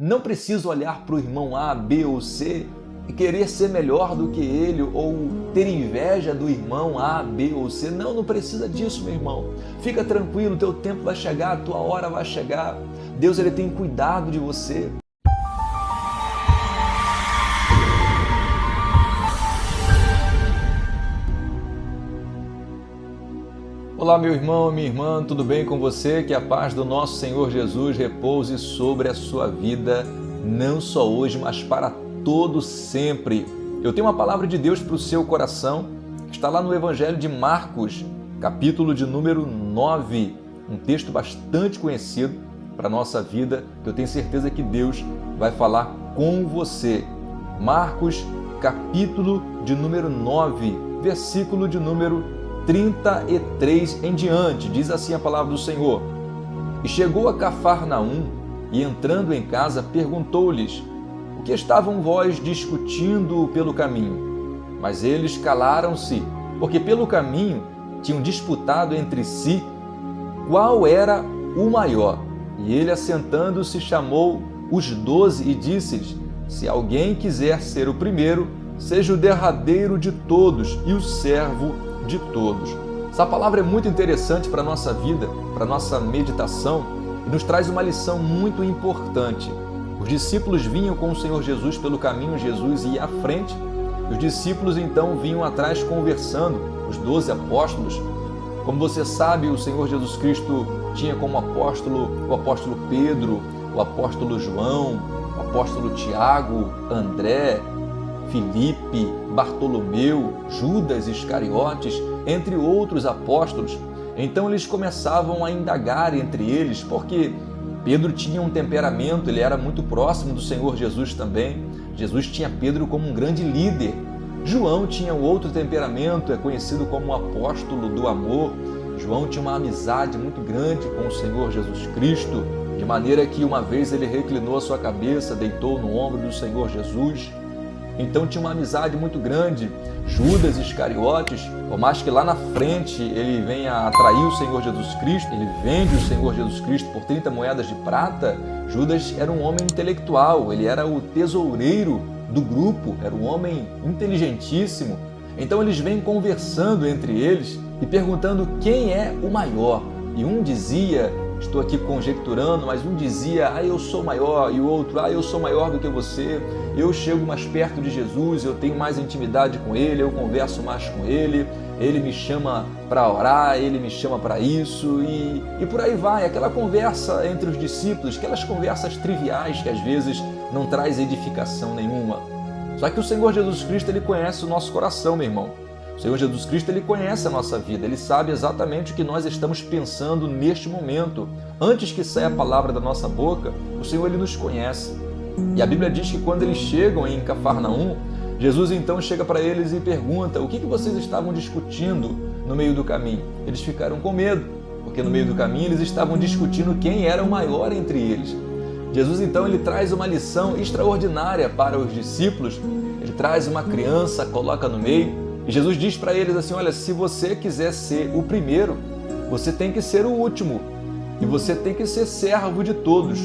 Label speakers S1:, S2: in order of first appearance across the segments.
S1: não precisa olhar para o irmão A, B ou C e querer ser melhor do que ele ou ter inveja do irmão A, B ou C. Não, não precisa disso, meu irmão. Fica tranquilo, teu tempo vai chegar, a tua hora vai chegar. Deus ele tem cuidado de você. Olá, meu irmão, minha irmã, tudo bem com você? Que a paz do nosso Senhor Jesus repouse sobre a sua vida, não só hoje, mas para todo sempre. Eu tenho uma palavra de Deus para o seu coração, que está lá no Evangelho de Marcos, capítulo de número 9, um texto bastante conhecido para a nossa vida, que eu tenho certeza que Deus vai falar com você. Marcos, capítulo de número 9, versículo de número 33 em diante, diz assim a palavra do Senhor. E chegou a Cafarnaum, e entrando em casa, perguntou-lhes: o que estavam vós discutindo pelo caminho? Mas eles calaram-se, porque pelo caminho tinham disputado entre si qual era o maior. E ele, assentando-se, chamou os 12 e disse-lhes: se alguém quiser ser o primeiro, seja o derradeiro de todos e o servo de todos. Essa palavra é muito interessante para a nossa vida, para a nossa meditação, e nos traz uma lição muito importante. Os discípulos vinham com o Senhor Jesus pelo caminho, Jesus ia à frente, e os discípulos então vinham atrás conversando, os 12 apóstolos. Como você sabe, o Senhor Jesus Cristo tinha como apóstolo o apóstolo Pedro, o apóstolo João, o apóstolo Tiago, André, Filipe, Bartolomeu, Judas Iscariotes, entre outros apóstolos. Então eles começavam a indagar entre eles, porque Pedro tinha um temperamento, ele era muito próximo do Senhor Jesus também. Jesus tinha Pedro como um grande líder. João tinha um outro temperamento, é conhecido como o apóstolo do amor. João tinha uma amizade muito grande com o Senhor Jesus Cristo, de maneira que uma vez ele reclinou a sua cabeça, deitou no ombro do Senhor Jesus. Então tinha uma amizade muito grande. Judas Iscariotes, por mais que lá na frente ele venha a atrair o Senhor Jesus Cristo, ele vende o Senhor Jesus Cristo por 30 moedas de prata, Judas era um homem intelectual, ele era o tesoureiro do grupo, era um homem inteligentíssimo. Então eles vêm conversando entre eles e perguntando quem é o maior. E um dizia, estou aqui conjecturando, mas um dizia: eu sou maior, e o outro: eu sou maior do que você, eu chego mais perto de Jesus, eu tenho mais intimidade com Ele, eu converso mais com Ele, Ele me chama para orar, Ele me chama para isso, e por aí vai, aquela conversa entre os discípulos, aquelas conversas triviais que às vezes não traz edificação nenhuma. Só que o Senhor Jesus Cristo, Ele conhece o nosso coração, meu irmão. O Senhor Jesus Cristo, Ele conhece a nossa vida, Ele sabe exatamente o que nós estamos pensando neste momento. Antes que saia a palavra da nossa boca, o Senhor, Ele nos conhece. E a Bíblia diz que quando eles chegam em Cafarnaum, Jesus então chega para eles e pergunta: o que vocês estavam discutindo no meio do caminho? Eles ficaram com medo, porque no meio do caminho eles estavam discutindo quem era o maior entre eles. Jesus então ele traz uma lição extraordinária para os discípulos. Ele traz uma criança, coloca no meio, e Jesus diz para eles assim: olha, se você quiser ser o primeiro, você tem que ser o último, e você tem que ser servo de todos.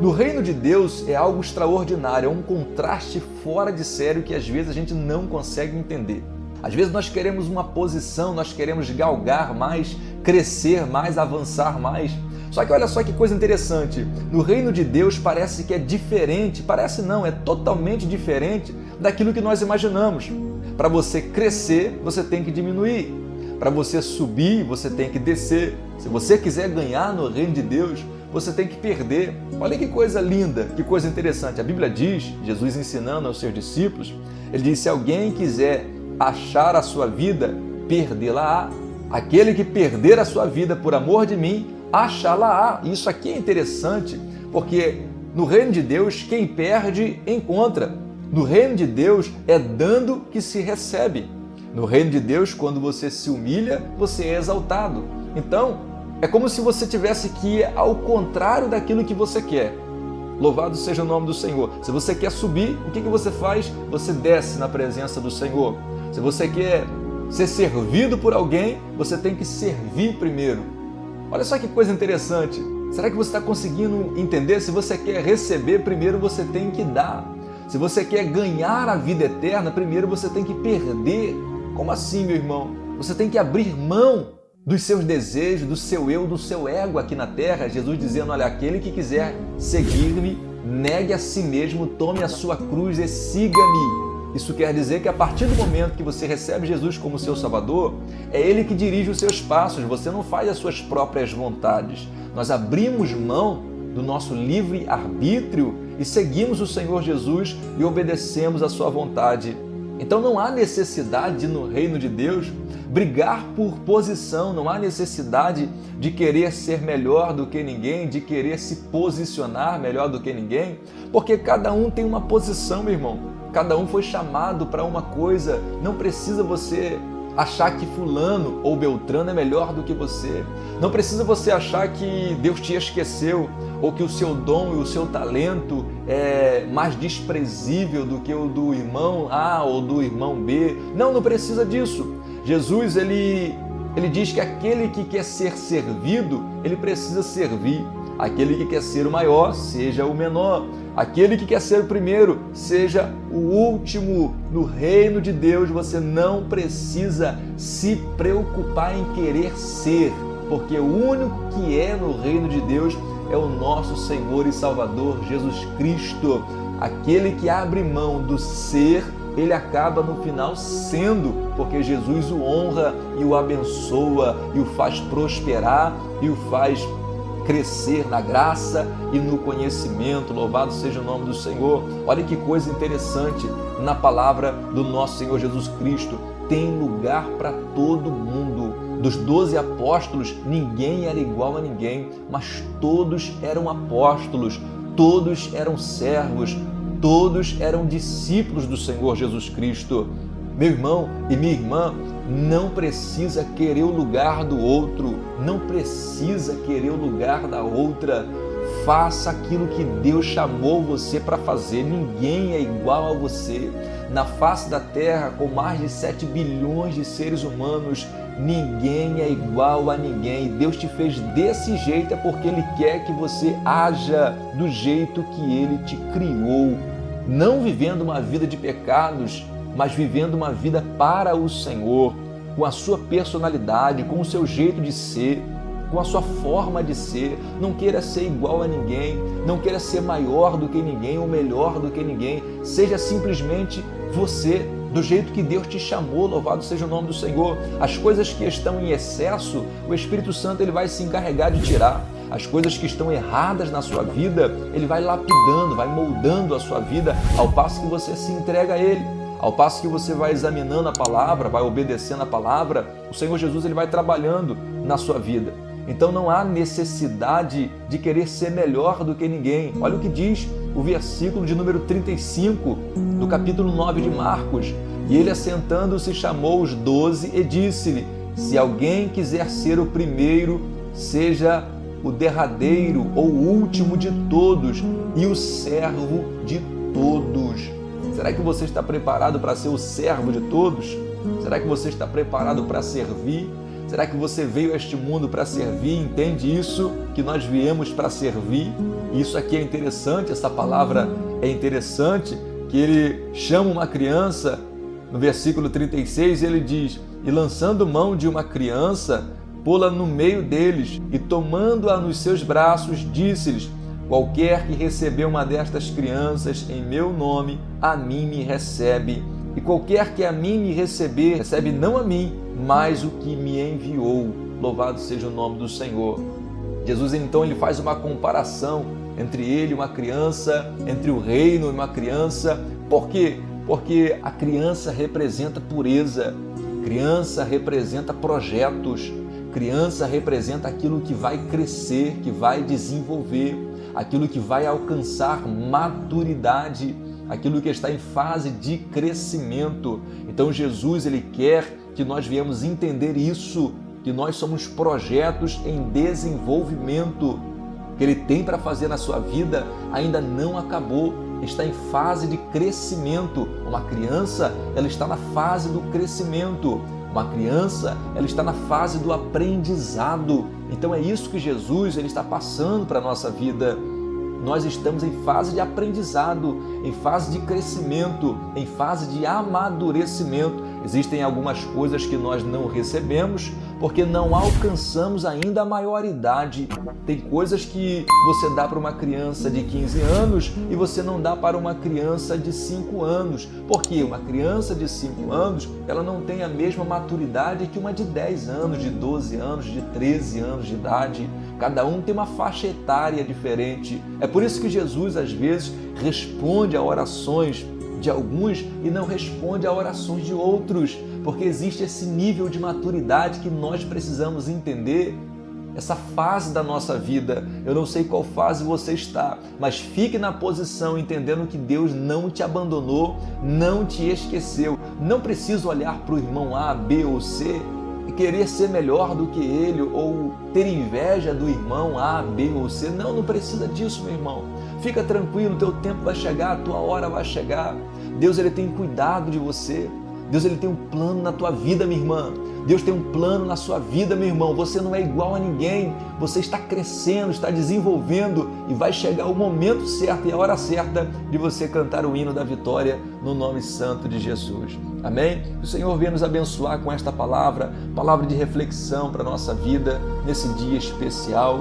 S1: No reino de Deus é algo extraordinário, é um contraste fora de sério que às vezes a gente não consegue entender. Às vezes nós queremos uma posição, nós queremos galgar mais, crescer mais, avançar mais. Só que olha só que coisa interessante, no reino de Deus parece que é diferente, parece não, é totalmente diferente daquilo que nós imaginamos. Para você crescer, você tem que diminuir. Para você subir, você tem que descer. Se você quiser ganhar no reino de Deus, você tem que perder. Olha que coisa linda, que coisa interessante. A Bíblia diz, Jesus ensinando aos seus discípulos, ele diz: se alguém quiser achar a sua vida, perdê-la-á. Aquele que perder a sua vida por amor de mim, achá-la-á. Isso aqui é interessante, porque no reino de Deus, quem perde, encontra. No reino de Deus, é dando que se recebe. No reino de Deus, quando você se humilha, você é exaltado. Então, é como se você tivesse que ir ao contrário daquilo que você quer. Louvado seja o nome do Senhor. Se você quer subir, o que você faz? Você desce na presença do Senhor. Se você quer ser servido por alguém, você tem que servir primeiro. Olha só que coisa interessante. Será que você está conseguindo entender? Se você quer receber, primeiro você tem que dar. Se você quer ganhar a vida eterna, primeiro você tem que perder. Como assim, meu irmão? Você tem que abrir mão dos seus desejos, do seu eu, do seu ego aqui na terra. Jesus dizendo, olha, aquele que quiser seguir-me, negue a si mesmo, tome a sua cruz e siga-me. Isso quer dizer que a partir do momento que você recebe Jesus como seu Salvador, é Ele que dirige os seus passos, você não faz as suas próprias vontades. Nós abrimos mão do nosso livre arbítrio e seguimos o Senhor Jesus e obedecemos a sua vontade. Então não há necessidade no reino de Deus brigar por posição, não há necessidade de querer ser melhor do que ninguém, de querer se posicionar melhor do que ninguém, porque cada um tem uma posição, meu irmão. Cada um foi chamado para uma coisa. Não precisa você achar que fulano ou beltrano é melhor do que você. Não precisa você achar que Deus te esqueceu ou que o seu dom e o seu talento é mais desprezível do que o do irmão A ou do irmão B. Não precisa disso. Jesus, ele diz que aquele que quer ser servido, ele precisa servir. Aquele que quer ser o maior, seja o menor. Aquele que quer ser o primeiro, seja o último. No reino de Deus, você não precisa se preocupar em querer ser, porque o único que é no reino de Deus é o nosso Senhor e Salvador Jesus Cristo. Aquele que abre mão do ser, ele acaba no final sendo, porque Jesus o honra e o abençoa e o faz prosperar e o faz crescer na graça e no conhecimento. Louvado seja o nome do Senhor. Olha que coisa interessante na palavra do nosso Senhor Jesus Cristo. Tem lugar para todo mundo. Dos 12 apóstolos, ninguém era igual a ninguém, mas todos eram apóstolos, todos eram servos, todos eram discípulos do Senhor Jesus Cristo. Meu irmão e minha irmã, não precisa querer o lugar do outro, não precisa querer o lugar da outra. Faça aquilo que Deus chamou você para fazer. Ninguém é igual a você. Na face da terra, com mais de 7 bilhões de seres humanos, ninguém é igual a ninguém. Deus te fez desse jeito é porque Ele quer que você haja do jeito que Ele te criou. Não vivendo uma vida de pecados, mas vivendo uma vida para o Senhor, com a sua personalidade, com o seu jeito de ser, com a sua forma de ser. Não queira ser igual a ninguém, não queira ser maior do que ninguém ou melhor do que ninguém. Seja simplesmente você, do jeito que Deus te chamou. Louvado seja o nome do Senhor. As coisas que estão em excesso, o Espírito Santo ele vai se encarregar de tirar. As coisas que estão erradas na sua vida, Ele vai lapidando, vai moldando a sua vida, ao passo que você se entrega a Ele. Ao passo que você vai examinando a palavra, vai obedecendo a palavra, o Senhor Jesus ele vai trabalhando na sua vida. Então não há necessidade de querer ser melhor do que ninguém. Olha o que diz o versículo de número 35 do capítulo 9 de Marcos. E ele, assentando-se, chamou os 12 e disse-lhe: se alguém quiser ser o primeiro, seja o derradeiro ou o último de todos e o servo de todos. Será que você está preparado para ser o servo de todos? Será que você está preparado para servir? Será que você veio a este mundo para servir? Entende isso? Que nós viemos para servir? Isso aqui é interessante, essa palavra é interessante, que ele chama uma criança, no versículo 36, ele diz: e lançando mão de uma criança, pô-la no meio deles, e tomando-a nos seus braços, disse-lhes: qualquer que receber uma destas crianças em meu nome, a mim me recebe. E qualquer que a mim me receber, recebe não a mim, mas o que me enviou. Louvado seja o nome do Senhor. Jesus, então, ele faz uma comparação entre ele e uma criança, entre o reino e uma criança. Por quê? Porque a criança representa pureza, criança representa projetos, criança representa aquilo que vai crescer, que vai desenvolver, aquilo que vai alcançar maturidade, aquilo que está em fase de crescimento. Então Jesus ele quer que nós viemos entender isso, que nós somos projetos em desenvolvimento, que Ele tem para fazer na sua vida ainda não acabou, está em fase de crescimento. Uma criança, ela está na fase do crescimento. Uma criança, ela está na fase do aprendizado. Então é isso que Jesus ele está passando para a nossa vida. Nós estamos em fase de aprendizado, em fase de crescimento, em fase de amadurecimento. Existem algumas coisas que nós não recebemos porque não alcançamos ainda a maioridade. Tem coisas que você dá para uma criança de 15 anos e você não dá para uma criança de 5 anos. Porque uma criança de 5 anos, ela não tem a mesma maturidade que uma de 10 anos, de 12 anos, de 13 anos de idade. Cada um tem uma faixa etária diferente. É por isso que Jesus, às vezes, responde a orações de alguns e não responde a orações de outros, porque existe esse nível de maturidade que nós precisamos entender, essa fase da nossa vida. Eu não sei qual fase você está, mas fique na posição entendendo que Deus não te abandonou, não te esqueceu. Não precisa olhar para o irmão A, B ou C e querer ser melhor do que ele ou ter inveja do irmão A, B ou C. Não precisa disso, meu irmão. Fica tranquilo, teu tempo vai chegar, a tua hora vai chegar. Deus ele tem cuidado de você. Deus ele tem um plano na tua vida, minha irmã. Deus tem um plano na sua vida, meu irmão. Você não é igual a ninguém. Você está crescendo, está desenvolvendo e vai chegar o momento certo e a hora certa de você cantar o hino da vitória no nome santo de Jesus. Amém? Que o Senhor venha nos abençoar com esta palavra de reflexão para a nossa vida nesse dia especial.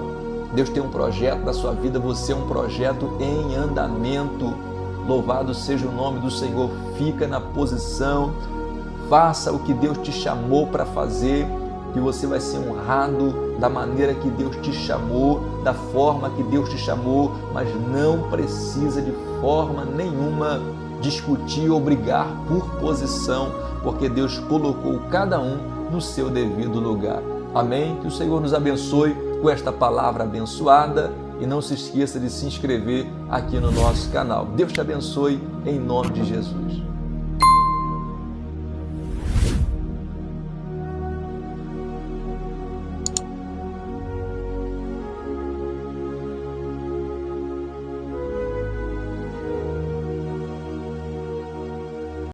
S1: Deus tem um projeto na sua vida, você é um projeto em andamento. Louvado seja o nome do Senhor. Fica na posição, faça o que Deus te chamou para fazer, que você vai ser honrado da maneira que Deus te chamou, da forma que Deus te chamou, mas não precisa de forma nenhuma discutir ou brigar por posição, porque Deus colocou cada um no seu devido lugar. Amém? Que o Senhor nos abençoe com esta palavra abençoada e não se esqueça de se inscrever aqui no nosso canal. Deus te abençoe em nome de Jesus.